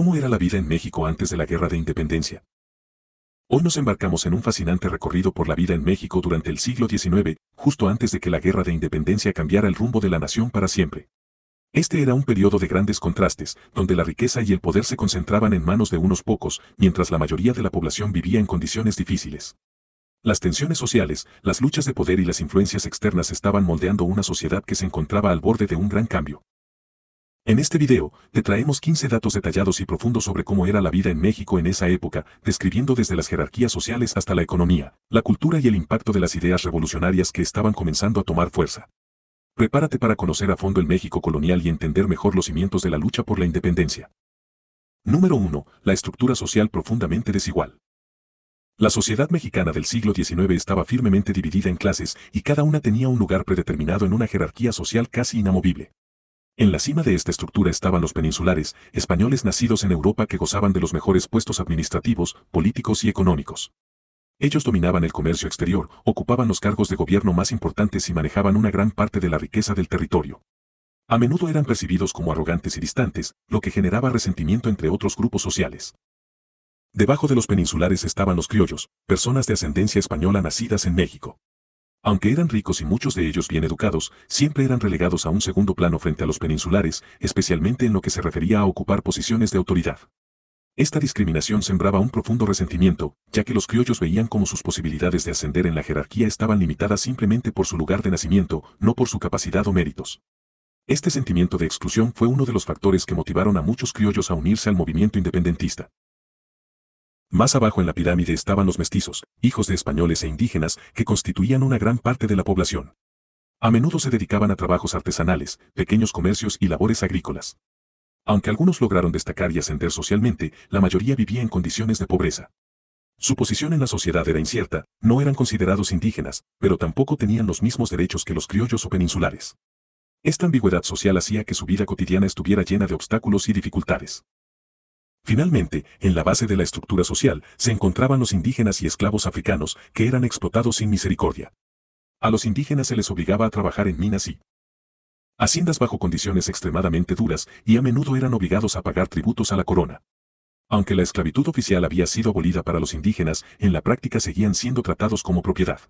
¿Cómo era la vida en México antes de la Guerra de Independencia? Hoy nos embarcamos en un fascinante recorrido por la vida en México durante el siglo XIX, justo antes de que la Guerra de Independencia cambiara el rumbo de la nación para siempre. Este era un periodo de grandes contrastes, donde la riqueza y el poder se concentraban en manos de unos pocos, mientras la mayoría de la población vivía en condiciones difíciles. Las tensiones sociales, las luchas de poder y las influencias externas estaban moldeando una sociedad que se encontraba al borde de un gran cambio. En este video, te traemos 15 datos detallados y profundos sobre cómo era la vida en México en esa época, describiendo desde las jerarquías sociales hasta la economía, la cultura y el impacto de las ideas revolucionarias que estaban comenzando a tomar fuerza. Prepárate para conocer a fondo el México colonial y entender mejor los cimientos de la lucha por la independencia. Número 1. La estructura social profundamente desigual. La sociedad mexicana del siglo XIX estaba firmemente dividida en clases y cada una tenía un lugar predeterminado en una jerarquía social casi inamovible. En la cima de esta estructura estaban los peninsulares, españoles nacidos en Europa que gozaban de los mejores puestos administrativos, políticos y económicos. Ellos dominaban el comercio exterior, ocupaban los cargos de gobierno más importantes y manejaban una gran parte de la riqueza del territorio. A menudo eran percibidos como arrogantes y distantes, lo que generaba resentimiento entre otros grupos sociales. Debajo de los peninsulares estaban los criollos, personas de ascendencia española nacidas en México. Aunque eran ricos y muchos de ellos bien educados, siempre eran relegados a un segundo plano frente a los peninsulares, especialmente en lo que se refería a ocupar posiciones de autoridad. Esta discriminación sembraba un profundo resentimiento, ya que los criollos veían como sus posibilidades de ascender en la jerarquía estaban limitadas simplemente por su lugar de nacimiento, no por su capacidad o méritos. Este sentimiento de exclusión fue uno de los factores que motivaron a muchos criollos a unirse al movimiento independentista. Más abajo en la pirámide estaban los mestizos, hijos de españoles e indígenas, que constituían una gran parte de la población. A menudo se dedicaban a trabajos artesanales, pequeños comercios y labores agrícolas. Aunque algunos lograron destacar y ascender socialmente, la mayoría vivía en condiciones de pobreza. Su posición en la sociedad era incierta, no eran considerados indígenas, pero tampoco tenían los mismos derechos que los criollos o peninsulares. Esta ambigüedad social hacía que su vida cotidiana estuviera llena de obstáculos y dificultades. Finalmente, en la base de la estructura social, se encontraban los indígenas y esclavos africanos, que eran explotados sin misericordia. A los indígenas se les obligaba a trabajar en minas y haciendas bajo condiciones extremadamente duras, y a menudo eran obligados a pagar tributos a la corona. Aunque la esclavitud oficial había sido abolida para los indígenas, en la práctica seguían siendo tratados como propiedad.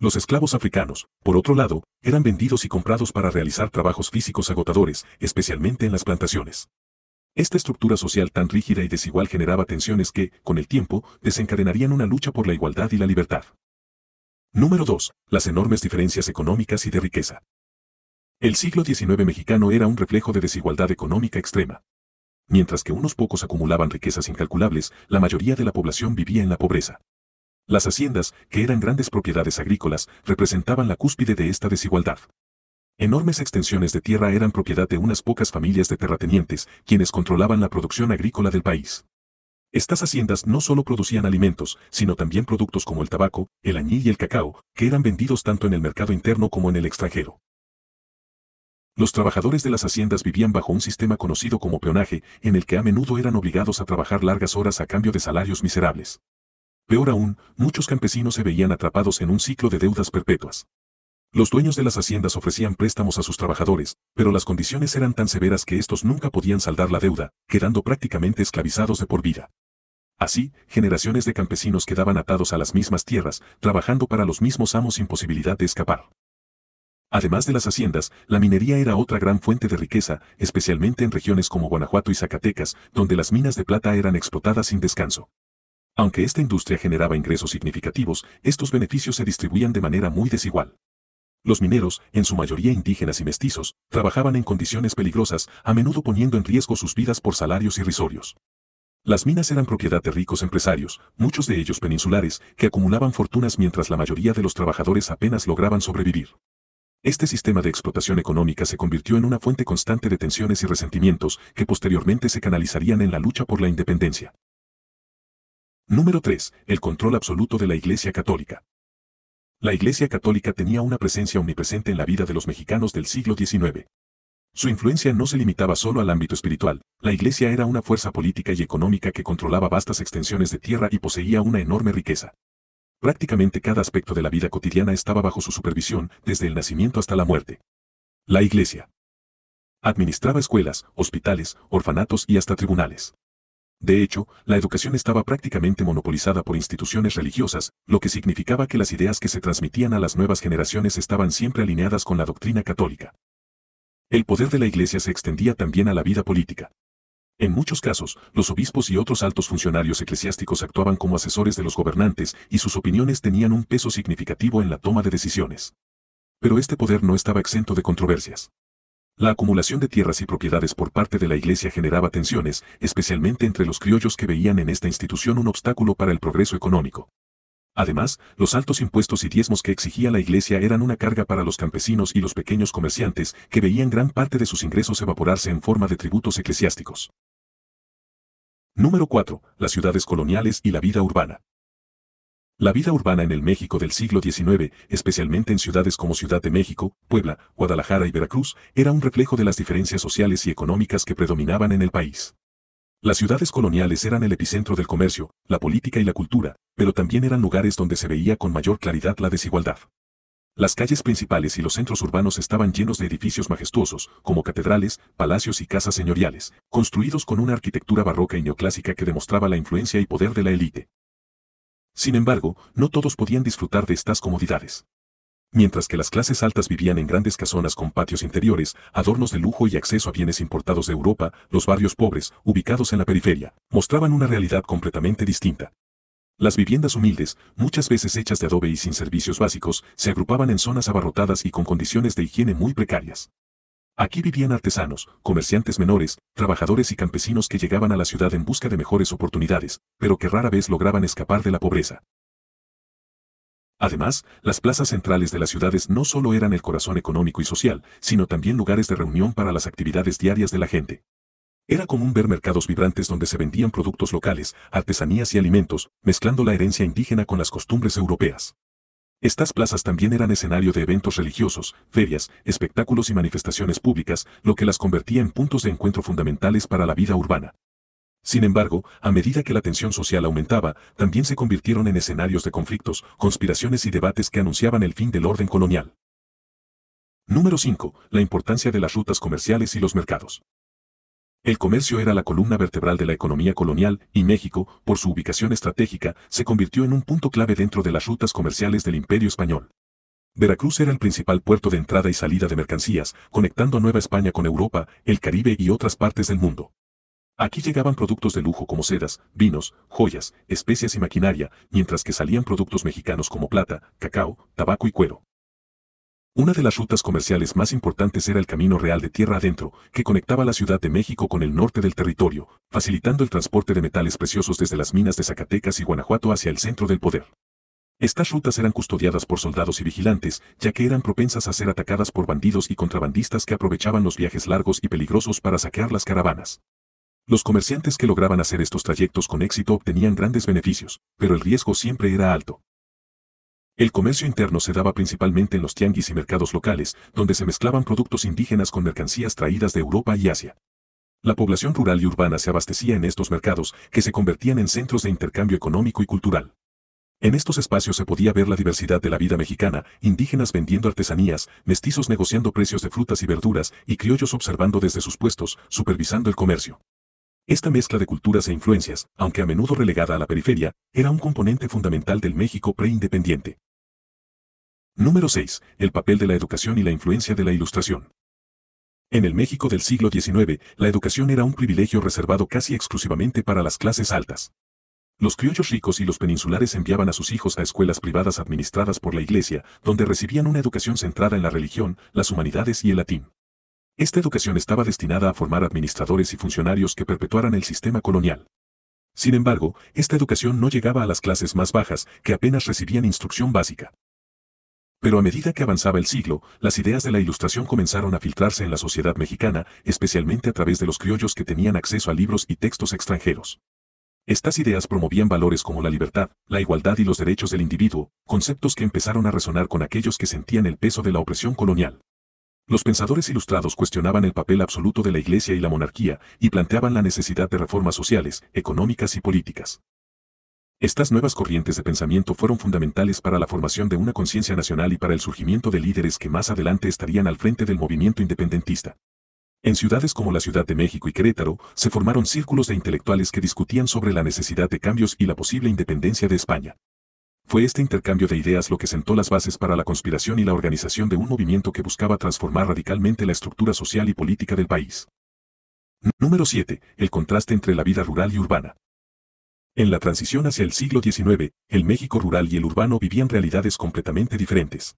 Los esclavos africanos, por otro lado, eran vendidos y comprados para realizar trabajos físicos agotadores, especialmente en las plantaciones. Esta estructura social tan rígida y desigual generaba tensiones que, con el tiempo, desencadenarían una lucha por la igualdad y la libertad. Número 2. Las enormes diferencias económicas y de riqueza. El siglo XIX mexicano era un reflejo de desigualdad económica extrema. Mientras que unos pocos acumulaban riquezas incalculables, la mayoría de la población vivía en la pobreza. Las haciendas, que eran grandes propiedades agrícolas, representaban la cúspide de esta desigualdad. Enormes extensiones de tierra eran propiedad de unas pocas familias de terratenientes, quienes controlaban la producción agrícola del país. Estas haciendas no solo producían alimentos, sino también productos como el tabaco, el añil y el cacao, que eran vendidos tanto en el mercado interno como en el extranjero. Los trabajadores de las haciendas vivían bajo un sistema conocido como peonaje, en el que a menudo eran obligados a trabajar largas horas a cambio de salarios miserables. Peor aún, muchos campesinos se veían atrapados en un ciclo de deudas perpetuas. Los dueños de las haciendas ofrecían préstamos a sus trabajadores, pero las condiciones eran tan severas que estos nunca podían saldar la deuda, quedando prácticamente esclavizados de por vida. Así, generaciones de campesinos quedaban atados a las mismas tierras, trabajando para los mismos amos sin posibilidad de escapar. Además de las haciendas, la minería era otra gran fuente de riqueza, especialmente en regiones como Guanajuato y Zacatecas, donde las minas de plata eran explotadas sin descanso. Aunque esta industria generaba ingresos significativos, estos beneficios se distribuían de manera muy desigual. Los mineros, en su mayoría indígenas y mestizos, trabajaban en condiciones peligrosas, a menudo poniendo en riesgo sus vidas por salarios irrisorios. Las minas eran propiedad de ricos empresarios, muchos de ellos peninsulares, que acumulaban fortunas mientras la mayoría de los trabajadores apenas lograban sobrevivir. Este sistema de explotación económica se convirtió en una fuente constante de tensiones y resentimientos que posteriormente se canalizarían en la lucha por la independencia. Número 3. El control absoluto de la Iglesia Católica. La Iglesia Católica tenía una presencia omnipresente en la vida de los mexicanos del siglo XIX. Su influencia no se limitaba solo al ámbito espiritual, la Iglesia era una fuerza política y económica que controlaba vastas extensiones de tierra y poseía una enorme riqueza. Prácticamente cada aspecto de la vida cotidiana estaba bajo su supervisión, desde el nacimiento hasta la muerte. La Iglesia administraba escuelas, hospitales, orfanatos y hasta tribunales. De hecho, la educación estaba prácticamente monopolizada por instituciones religiosas, lo que significaba que las ideas que se transmitían a las nuevas generaciones estaban siempre alineadas con la doctrina católica. El poder de la Iglesia se extendía también a la vida política. En muchos casos, los obispos y otros altos funcionarios eclesiásticos actuaban como asesores de los gobernantes y sus opiniones tenían un peso significativo en la toma de decisiones. Pero este poder no estaba exento de controversias. La acumulación de tierras y propiedades por parte de la Iglesia generaba tensiones, especialmente entre los criollos que veían en esta institución un obstáculo para el progreso económico. Además, los altos impuestos y diezmos que exigía la Iglesia eran una carga para los campesinos y los pequeños comerciantes, que veían gran parte de sus ingresos evaporarse en forma de tributos eclesiásticos. Número 4. Las ciudades coloniales y la vida urbana. La vida urbana en el México del siglo XIX, especialmente en ciudades como Ciudad de México, Puebla, Guadalajara y Veracruz, era un reflejo de las diferencias sociales y económicas que predominaban en el país. Las ciudades coloniales eran el epicentro del comercio, la política y la cultura, pero también eran lugares donde se veía con mayor claridad la desigualdad. Las calles principales y los centros urbanos estaban llenos de edificios majestuosos, como catedrales, palacios y casas señoriales, construidos con una arquitectura barroca y neoclásica que demostraba la influencia y poder de la élite. Sin embargo, no todos podían disfrutar de estas comodidades. Mientras que las clases altas vivían en grandes casonas con patios interiores, adornos de lujo y acceso a bienes importados de Europa, los barrios pobres, ubicados en la periferia, mostraban una realidad completamente distinta. Las viviendas humildes, muchas veces hechas de adobe y sin servicios básicos, se agrupaban en zonas abarrotadas y con condiciones de higiene muy precarias. Aquí vivían artesanos, comerciantes menores, trabajadores y campesinos que llegaban a la ciudad en busca de mejores oportunidades, pero que rara vez lograban escapar de la pobreza. Además, las plazas centrales de las ciudades no solo eran el corazón económico y social, sino también lugares de reunión para las actividades diarias de la gente. Era común ver mercados vibrantes donde se vendían productos locales, artesanías y alimentos, mezclando la herencia indígena con las costumbres europeas. Estas plazas también eran escenario de eventos religiosos, ferias, espectáculos y manifestaciones públicas, lo que las convertía en puntos de encuentro fundamentales para la vida urbana. Sin embargo, a medida que la tensión social aumentaba, también se convirtieron en escenarios de conflictos, conspiraciones y debates que anunciaban el fin del orden colonial. Número 5. La importancia de las rutas comerciales y los mercados. El comercio era la columna vertebral de la economía colonial, y México, por su ubicación estratégica, se convirtió en un punto clave dentro de las rutas comerciales del Imperio Español. Veracruz era el principal puerto de entrada y salida de mercancías, conectando a Nueva España con Europa, el Caribe y otras partes del mundo. Aquí llegaban productos de lujo como sedas, vinos, joyas, especias y maquinaria, mientras que salían productos mexicanos como plata, cacao, tabaco y cuero. Una de las rutas comerciales más importantes era el Camino Real de Tierra Adentro, que conectaba la Ciudad de México con el norte del territorio, facilitando el transporte de metales preciosos desde las minas de Zacatecas y Guanajuato hacia el centro del poder. Estas rutas eran custodiadas por soldados y vigilantes, ya que eran propensas a ser atacadas por bandidos y contrabandistas que aprovechaban los viajes largos y peligrosos para saquear las caravanas. Los comerciantes que lograban hacer estos trayectos con éxito obtenían grandes beneficios, pero el riesgo siempre era alto. El comercio interno se daba principalmente en los tianguis y mercados locales, donde se mezclaban productos indígenas con mercancías traídas de Europa y Asia. La población rural y urbana se abastecía en estos mercados, que se convertían en centros de intercambio económico y cultural. En estos espacios se podía ver la diversidad de la vida mexicana, indígenas vendiendo artesanías, mestizos negociando precios de frutas y verduras, y criollos observando desde sus puestos, supervisando el comercio. Esta mezcla de culturas e influencias, aunque a menudo relegada a la periferia, era un componente fundamental del México preindependiente. Número 6. El papel de la educación y la influencia de la Ilustración. En el México del siglo XIX, la educación era un privilegio reservado casi exclusivamente para las clases altas. Los criollos ricos y los peninsulares enviaban a sus hijos a escuelas privadas administradas por la Iglesia, donde recibían una educación centrada en la religión, las humanidades y el latín. Esta educación estaba destinada a formar administradores y funcionarios que perpetuaran el sistema colonial. Sin embargo, esta educación no llegaba a las clases más bajas, que apenas recibían instrucción básica. Pero a medida que avanzaba el siglo, las ideas de la Ilustración comenzaron a filtrarse en la sociedad mexicana, especialmente a través de los criollos que tenían acceso a libros y textos extranjeros. Estas ideas promovían valores como la libertad, la igualdad y los derechos del individuo, conceptos que empezaron a resonar con aquellos que sentían el peso de la opresión colonial. Los pensadores ilustrados cuestionaban el papel absoluto de la Iglesia y la monarquía, y planteaban la necesidad de reformas sociales, económicas y políticas. Estas nuevas corrientes de pensamiento fueron fundamentales para la formación de una conciencia nacional y para el surgimiento de líderes que más adelante estarían al frente del movimiento independentista. En ciudades como la Ciudad de México y Querétaro, se formaron círculos de intelectuales que discutían sobre la necesidad de cambios y la posible independencia de España. Fue este intercambio de ideas lo que sentó las bases para la conspiración y la organización de un movimiento que buscaba transformar radicalmente la estructura social y política del país. Número 7. El contraste entre la vida rural y urbana. En la transición hacia el siglo XIX, el México rural y el urbano vivían realidades completamente diferentes.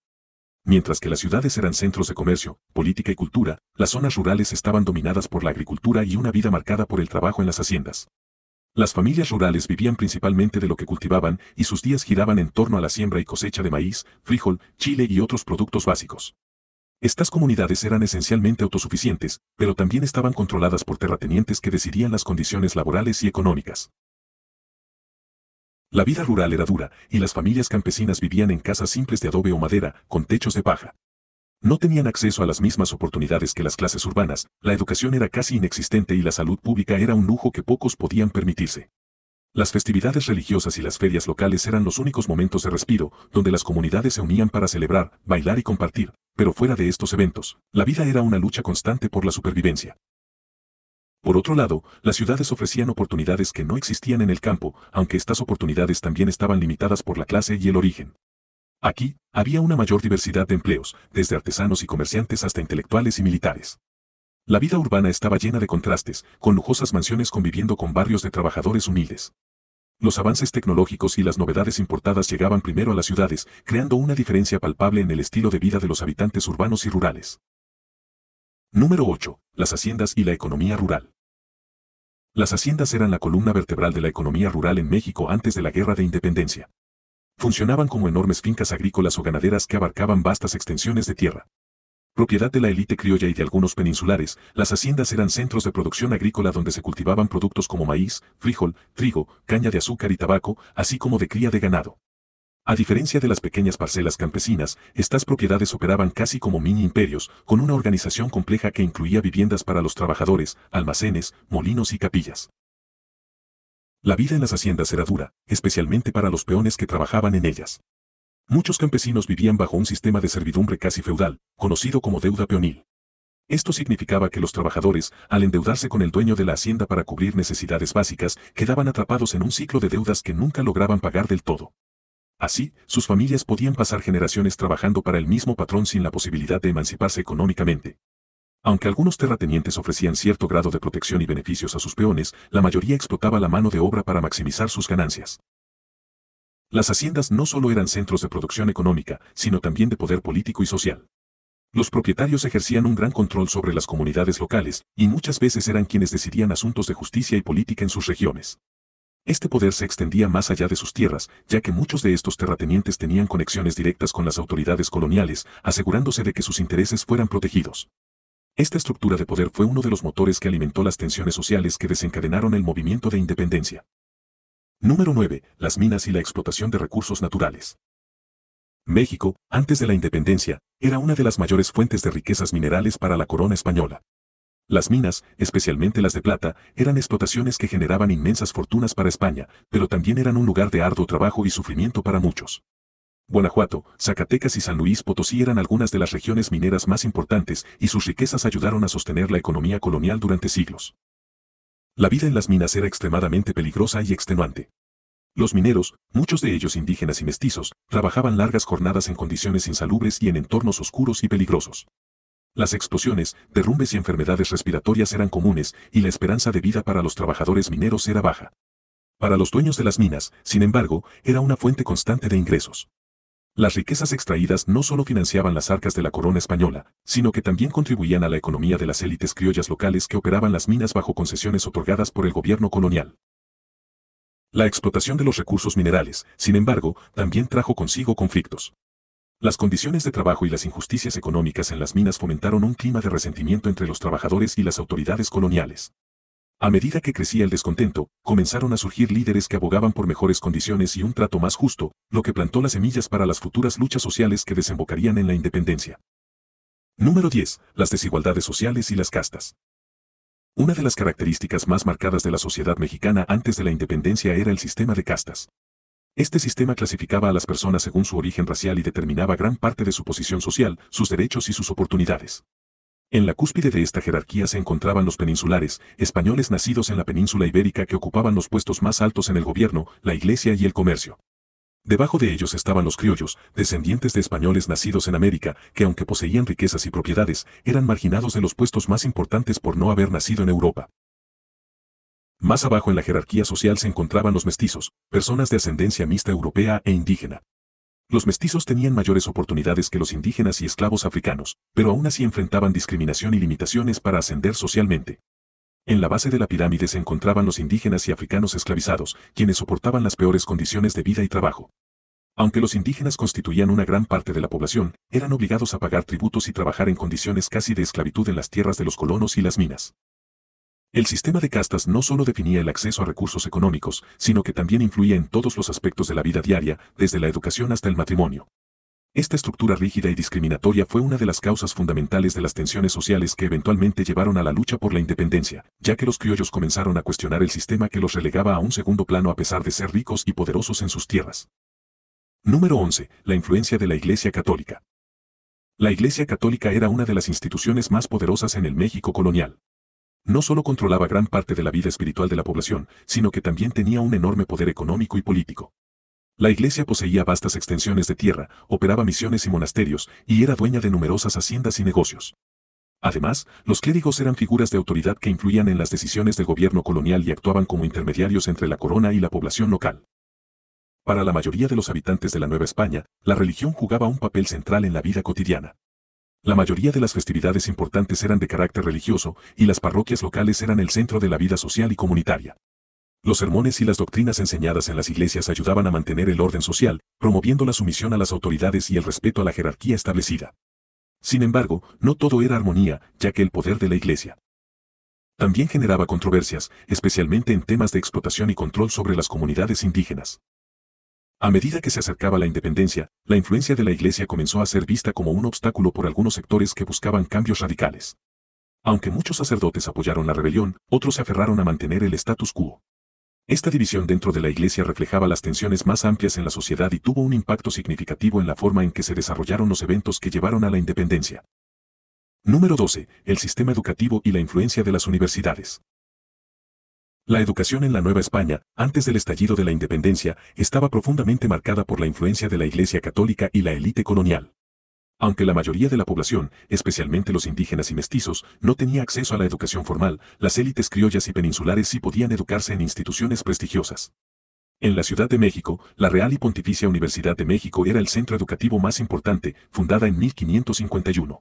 Mientras que las ciudades eran centros de comercio, política y cultura, las zonas rurales estaban dominadas por la agricultura y una vida marcada por el trabajo en las haciendas. Las familias rurales vivían principalmente de lo que cultivaban y sus días giraban en torno a la siembra y cosecha de maíz, frijol, chile y otros productos básicos. Estas comunidades eran esencialmente autosuficientes, pero también estaban controladas por terratenientes que decidían las condiciones laborales y económicas. La vida rural era dura, y las familias campesinas vivían en casas simples de adobe o madera, con techos de paja. No tenían acceso a las mismas oportunidades que las clases urbanas, la educación era casi inexistente y la salud pública era un lujo que pocos podían permitirse. Las festividades religiosas y las ferias locales eran los únicos momentos de respiro, donde las comunidades se unían para celebrar, bailar y compartir, pero fuera de estos eventos, la vida era una lucha constante por la supervivencia. Por otro lado, las ciudades ofrecían oportunidades que no existían en el campo, aunque estas oportunidades también estaban limitadas por la clase y el origen. Aquí, había una mayor diversidad de empleos, desde artesanos y comerciantes hasta intelectuales y militares. La vida urbana estaba llena de contrastes, con lujosas mansiones conviviendo con barrios de trabajadores humildes. Los avances tecnológicos y las novedades importadas llegaban primero a las ciudades, creando una diferencia palpable en el estilo de vida de los habitantes urbanos y rurales. Número 8. Las haciendas y la economía rural. Las haciendas eran la columna vertebral de la economía rural en México antes de la Guerra de Independencia. Funcionaban como enormes fincas agrícolas o ganaderas que abarcaban vastas extensiones de tierra. Propiedad de la élite criolla y de algunos peninsulares, las haciendas eran centros de producción agrícola donde se cultivaban productos como maíz, frijol, trigo, caña de azúcar y tabaco, así como de cría de ganado. A diferencia de las pequeñas parcelas campesinas, estas propiedades operaban casi como mini imperios, con una organización compleja que incluía viviendas para los trabajadores, almacenes, molinos y capillas. La vida en las haciendas era dura, especialmente para los peones que trabajaban en ellas. Muchos campesinos vivían bajo un sistema de servidumbre casi feudal, conocido como deuda peonil. Esto significaba que los trabajadores, al endeudarse con el dueño de la hacienda para cubrir necesidades básicas, quedaban atrapados en un ciclo de deudas que nunca lograban pagar del todo. Así, sus familias podían pasar generaciones trabajando para el mismo patrón sin la posibilidad de emanciparse económicamente. Aunque algunos terratenientes ofrecían cierto grado de protección y beneficios a sus peones, la mayoría explotaba la mano de obra para maximizar sus ganancias. Las haciendas no solo eran centros de producción económica, sino también de poder político y social. Los propietarios ejercían un gran control sobre las comunidades locales, y muchas veces eran quienes decidían asuntos de justicia y política en sus regiones. Este poder se extendía más allá de sus tierras, ya que muchos de estos terratenientes tenían conexiones directas con las autoridades coloniales, asegurándose de que sus intereses fueran protegidos. Esta estructura de poder fue uno de los motores que alimentó las tensiones sociales que desencadenaron el movimiento de independencia. Número 9. Las minas y la explotación de recursos naturales. México, antes de la independencia, era una de las mayores fuentes de riquezas minerales para la corona española. Las minas, especialmente las de plata, eran explotaciones que generaban inmensas fortunas para España, pero también eran un lugar de arduo trabajo y sufrimiento para muchos. Guanajuato, Zacatecas y San Luis Potosí eran algunas de las regiones mineras más importantes y sus riquezas ayudaron a sostener la economía colonial durante siglos. La vida en las minas era extremadamente peligrosa y extenuante. Los mineros, muchos de ellos indígenas y mestizos, trabajaban largas jornadas en condiciones insalubres y en entornos oscuros y peligrosos. Las explosiones, derrumbes y enfermedades respiratorias eran comunes y la esperanza de vida para los trabajadores mineros era baja. Para los dueños de las minas, sin embargo, era una fuente constante de ingresos. Las riquezas extraídas no solo financiaban las arcas de la corona española, sino que también contribuían a la economía de las élites criollas locales que operaban las minas bajo concesiones otorgadas por el gobierno colonial. La explotación de los recursos minerales, sin embargo, también trajo consigo conflictos. Las condiciones de trabajo y las injusticias económicas en las minas fomentaron un clima de resentimiento entre los trabajadores y las autoridades coloniales. A medida que crecía el descontento, comenzaron a surgir líderes que abogaban por mejores condiciones y un trato más justo, lo que plantó las semillas para las futuras luchas sociales que desembocarían en la independencia. Número 10. Las desigualdades sociales y las castas. Una de las características más marcadas de la sociedad mexicana antes de la independencia era el sistema de castas. Este sistema clasificaba a las personas según su origen racial y determinaba gran parte de su posición social, sus derechos y sus oportunidades. En la cúspide de esta jerarquía se encontraban los peninsulares, españoles nacidos en la península ibérica que ocupaban los puestos más altos en el gobierno, la iglesia y el comercio. Debajo de ellos estaban los criollos, descendientes de españoles nacidos en América, que aunque poseían riquezas y propiedades, eran marginados de los puestos más importantes por no haber nacido en Europa. Más abajo en la jerarquía social se encontraban los mestizos, personas de ascendencia mixta europea e indígena. Los mestizos tenían mayores oportunidades que los indígenas y esclavos africanos, pero aún así enfrentaban discriminación y limitaciones para ascender socialmente. En la base de la pirámide se encontraban los indígenas y africanos esclavizados, quienes soportaban las peores condiciones de vida y trabajo. Aunque los indígenas constituían una gran parte de la población, eran obligados a pagar tributos y trabajar en condiciones casi de esclavitud en las tierras de los colonos y las minas. El sistema de castas no solo definía el acceso a recursos económicos, sino que también influía en todos los aspectos de la vida diaria, desde la educación hasta el matrimonio. Esta estructura rígida y discriminatoria fue una de las causas fundamentales de las tensiones sociales que eventualmente llevaron a la lucha por la independencia, ya que los criollos comenzaron a cuestionar el sistema que los relegaba a un segundo plano a pesar de ser ricos y poderosos en sus tierras. Número 11. La influencia de la Iglesia Católica. La Iglesia Católica era una de las instituciones más poderosas en el México colonial. No solo controlaba gran parte de la vida espiritual de la población, sino que también tenía un enorme poder económico y político. La iglesia poseía vastas extensiones de tierra, operaba misiones y monasterios, y era dueña de numerosas haciendas y negocios. Además, los clérigos eran figuras de autoridad que influían en las decisiones del gobierno colonial y actuaban como intermediarios entre la corona y la población local. Para la mayoría de los habitantes de la Nueva España, la religión jugaba un papel central en la vida cotidiana. La mayoría de las festividades importantes eran de carácter religioso, y las parroquias locales eran el centro de la vida social y comunitaria. Los sermones y las doctrinas enseñadas en las iglesias ayudaban a mantener el orden social, promoviendo la sumisión a las autoridades y el respeto a la jerarquía establecida. Sin embargo, no todo era armonía, ya que el poder de la iglesia también generaba controversias, especialmente en temas de explotación y control sobre las comunidades indígenas. A medida que se acercaba la independencia, la influencia de la Iglesia comenzó a ser vista como un obstáculo por algunos sectores que buscaban cambios radicales. Aunque muchos sacerdotes apoyaron la rebelión, otros se aferraron a mantener el status quo. Esta división dentro de la Iglesia reflejaba las tensiones más amplias en la sociedad y tuvo un impacto significativo en la forma en que se desarrollaron los eventos que llevaron a la independencia. Número 12. El sistema educativo y la influencia de las universidades. La educación en la Nueva España, antes del estallido de la independencia, estaba profundamente marcada por la influencia de la Iglesia Católica y la élite colonial. Aunque la mayoría de la población, especialmente los indígenas y mestizos, no tenía acceso a la educación formal, las élites criollas y peninsulares sí podían educarse en instituciones prestigiosas. En la Ciudad de México, la Real y Pontificia Universidad de México era el centro educativo más importante, fundada en 1551.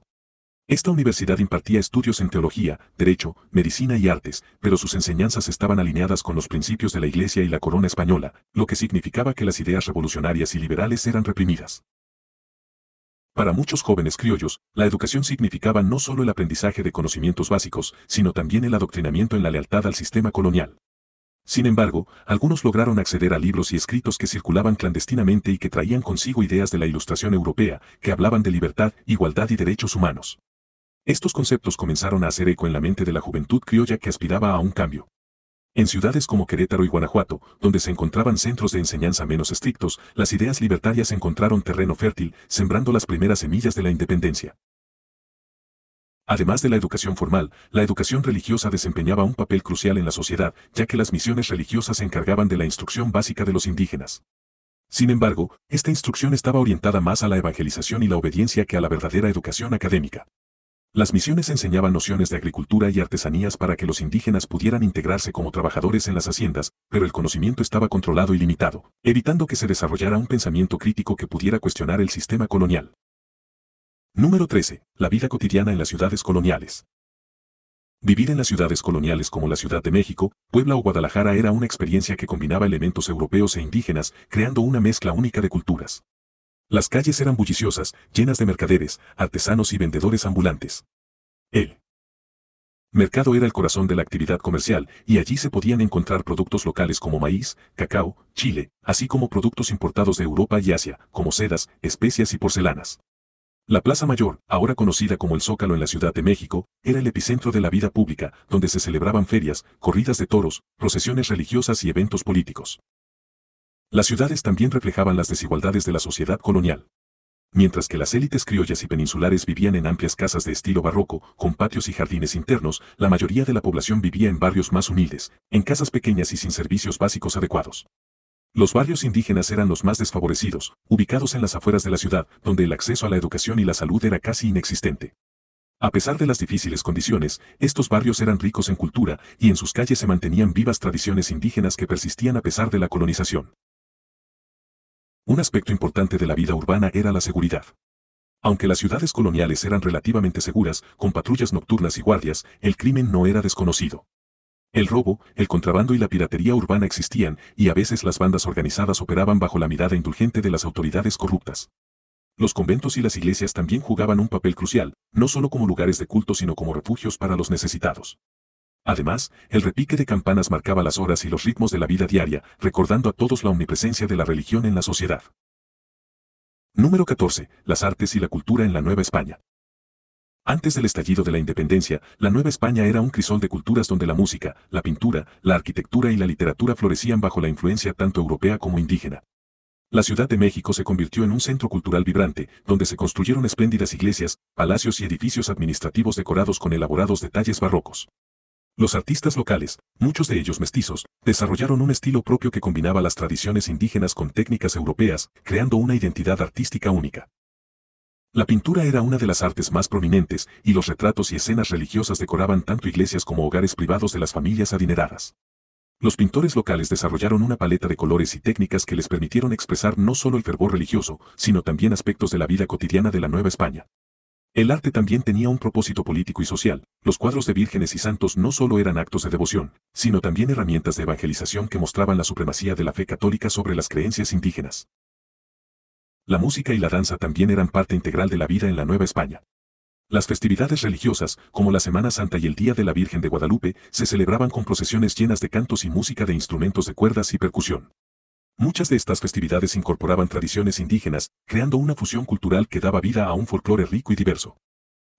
Esta universidad impartía estudios en teología, derecho, medicina y artes, pero sus enseñanzas estaban alineadas con los principios de la Iglesia y la corona española, lo que significaba que las ideas revolucionarias y liberales eran reprimidas. Para muchos jóvenes criollos, la educación significaba no solo el aprendizaje de conocimientos básicos, sino también el adoctrinamiento en la lealtad al sistema colonial. Sin embargo, algunos lograron acceder a libros y escritos que circulaban clandestinamente y que traían consigo ideas de la Ilustración europea, que hablaban de libertad, igualdad y derechos humanos. Estos conceptos comenzaron a hacer eco en la mente de la juventud criolla que aspiraba a un cambio. En ciudades como Querétaro y Guanajuato, donde se encontraban centros de enseñanza menos estrictos, las ideas libertarias encontraron terreno fértil, sembrando las primeras semillas de la independencia. Además de la educación formal, la educación religiosa desempeñaba un papel crucial en la sociedad, ya que las misiones religiosas se encargaban de la instrucción básica de los indígenas. Sin embargo, esta instrucción estaba orientada más a la evangelización y la obediencia que a la verdadera educación académica. Las misiones enseñaban nociones de agricultura y artesanías para que los indígenas pudieran integrarse como trabajadores en las haciendas, pero el conocimiento estaba controlado y limitado, evitando que se desarrollara un pensamiento crítico que pudiera cuestionar el sistema colonial. Número 13. La vida cotidiana en las ciudades coloniales. Vivir en las ciudades coloniales como la Ciudad de México, Puebla o Guadalajara era una experiencia que combinaba elementos europeos e indígenas, creando una mezcla única de culturas. Las calles eran bulliciosas, llenas de mercaderes, artesanos y vendedores ambulantes. El mercado era el corazón de la actividad comercial, y allí se podían encontrar productos locales como maíz, cacao, chile, así como productos importados de Europa y Asia, como sedas, especias y porcelanas. La Plaza Mayor, ahora conocida como el Zócalo en la Ciudad de México, era el epicentro de la vida pública, donde se celebraban ferias, corridas de toros, procesiones religiosas y eventos políticos. Las ciudades también reflejaban las desigualdades de la sociedad colonial. Mientras que las élites criollas y peninsulares vivían en amplias casas de estilo barroco, con patios y jardines internos, la mayoría de la población vivía en barrios más humildes, en casas pequeñas y sin servicios básicos adecuados. Los barrios indígenas eran los más desfavorecidos, ubicados en las afueras de la ciudad, donde el acceso a la educación y la salud era casi inexistente. A pesar de las difíciles condiciones, estos barrios eran ricos en cultura, y en sus calles se mantenían vivas tradiciones indígenas que persistían a pesar de la colonización. Un aspecto importante de la vida urbana era la seguridad. Aunque las ciudades coloniales eran relativamente seguras, con patrullas nocturnas y guardias, el crimen no era desconocido. El robo, el contrabando y la piratería urbana existían, y a veces las bandas organizadas operaban bajo la mirada indulgente de las autoridades corruptas. Los conventos y las iglesias también jugaban un papel crucial, no solo como lugares de culto sino como refugios para los necesitados. Además, el repique de campanas marcaba las horas y los ritmos de la vida diaria, recordando a todos la omnipresencia de la religión en la sociedad. Número 14. Las artes y la cultura en la Nueva España. Antes del estallido de la independencia, la Nueva España era un crisol de culturas donde la música, la pintura, la arquitectura y la literatura florecían bajo la influencia tanto europea como indígena. La Ciudad de México se convirtió en un centro cultural vibrante, donde se construyeron espléndidas iglesias, palacios y edificios administrativos decorados con elaborados detalles barrocos. Los artistas locales, muchos de ellos mestizos, desarrollaron un estilo propio que combinaba las tradiciones indígenas con técnicas europeas, creando una identidad artística única. La pintura era una de las artes más prominentes, y los retratos y escenas religiosas decoraban tanto iglesias como hogares privados de las familias adineradas. Los pintores locales desarrollaron una paleta de colores y técnicas que les permitieron expresar no solo el fervor religioso, sino también aspectos de la vida cotidiana de la Nueva España. El arte también tenía un propósito político y social. Los cuadros de vírgenes y santos no solo eran actos de devoción, sino también herramientas de evangelización que mostraban la supremacía de la fe católica sobre las creencias indígenas. La música y la danza también eran parte integral de la vida en la Nueva España. Las festividades religiosas, como la Semana Santa y el Día de la Virgen de Guadalupe, se celebraban con procesiones llenas de cantos y música de instrumentos de cuerdas y percusión. Muchas de estas festividades incorporaban tradiciones indígenas, creando una fusión cultural que daba vida a un folclore rico y diverso.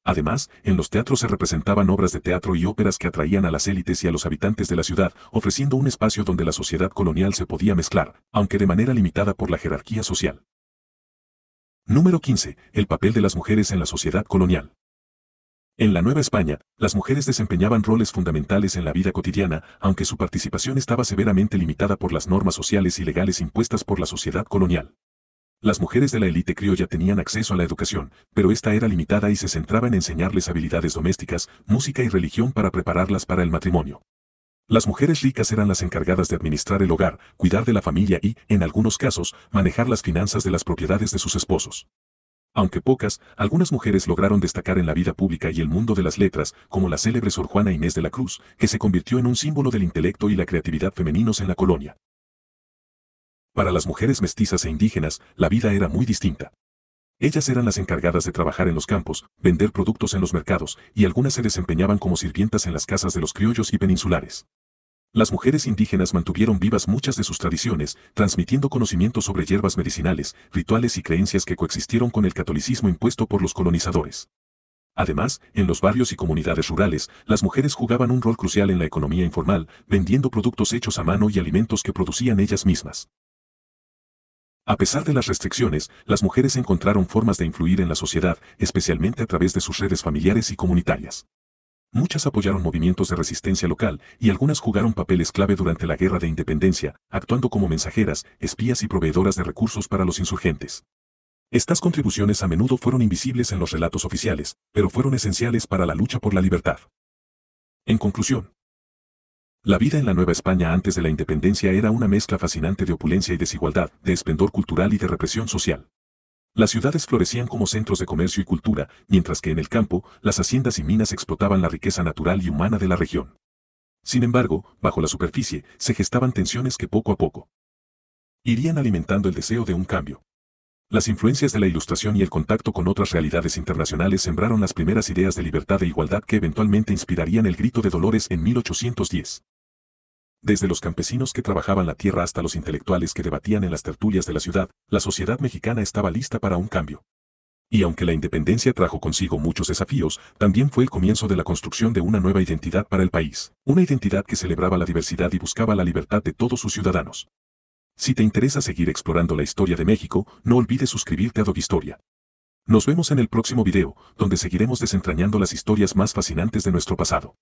Además, en los teatros se representaban obras de teatro y óperas que atraían a las élites y a los habitantes de la ciudad, ofreciendo un espacio donde la sociedad colonial se podía mezclar, aunque de manera limitada por la jerarquía social. Número 15. El papel de las mujeres en la sociedad colonial. En la Nueva España, las mujeres desempeñaban roles fundamentales en la vida cotidiana, aunque su participación estaba severamente limitada por las normas sociales y legales impuestas por la sociedad colonial. Las mujeres de la élite criolla tenían acceso a la educación, pero esta era limitada y se centraba en enseñarles habilidades domésticas, música y religión para prepararlas para el matrimonio. Las mujeres ricas eran las encargadas de administrar el hogar, cuidar de la familia y, en algunos casos, manejar las finanzas de las propiedades de sus esposos. Aunque pocas, algunas mujeres lograron destacar en la vida pública y el mundo de las letras, como la célebre Sor Juana Inés de la Cruz, que se convirtió en un símbolo del intelecto y la creatividad femeninos en la colonia. Para las mujeres mestizas e indígenas, la vida era muy distinta. Ellas eran las encargadas de trabajar en los campos, vender productos en los mercados, y algunas se desempeñaban como sirvientas en las casas de los criollos y peninsulares. Las mujeres indígenas mantuvieron vivas muchas de sus tradiciones, transmitiendo conocimientos sobre hierbas medicinales, rituales y creencias que coexistieron con el catolicismo impuesto por los colonizadores. Además, en los barrios y comunidades rurales, las mujeres jugaban un rol crucial en la economía informal, vendiendo productos hechos a mano y alimentos que producían ellas mismas. A pesar de las restricciones, las mujeres encontraron formas de influir en la sociedad, especialmente a través de sus redes familiares y comunitarias. Muchas apoyaron movimientos de resistencia local, y algunas jugaron papeles clave durante la Guerra de Independencia, actuando como mensajeras, espías y proveedoras de recursos para los insurgentes. Estas contribuciones a menudo fueron invisibles en los relatos oficiales, pero fueron esenciales para la lucha por la libertad. En conclusión, la vida en la Nueva España antes de la independencia era una mezcla fascinante de opulencia y desigualdad, de esplendor cultural y de represión social. Las ciudades florecían como centros de comercio y cultura, mientras que en el campo, las haciendas y minas explotaban la riqueza natural y humana de la región. Sin embargo, bajo la superficie, se gestaban tensiones que poco a poco irían alimentando el deseo de un cambio. Las influencias de la Ilustración y el contacto con otras realidades internacionales sembraron las primeras ideas de libertad e igualdad que eventualmente inspirarían el Grito de Dolores en 1810. Desde los campesinos que trabajaban la tierra hasta los intelectuales que debatían en las tertulias de la ciudad, la sociedad mexicana estaba lista para un cambio. Y aunque la independencia trajo consigo muchos desafíos, también fue el comienzo de la construcción de una nueva identidad para el país, una identidad que celebraba la diversidad y buscaba la libertad de todos sus ciudadanos. Si te interesa seguir explorando la historia de México, no olvides suscribirte a Dog Historia. Nos vemos en el próximo video, donde seguiremos desentrañando las historias más fascinantes de nuestro pasado.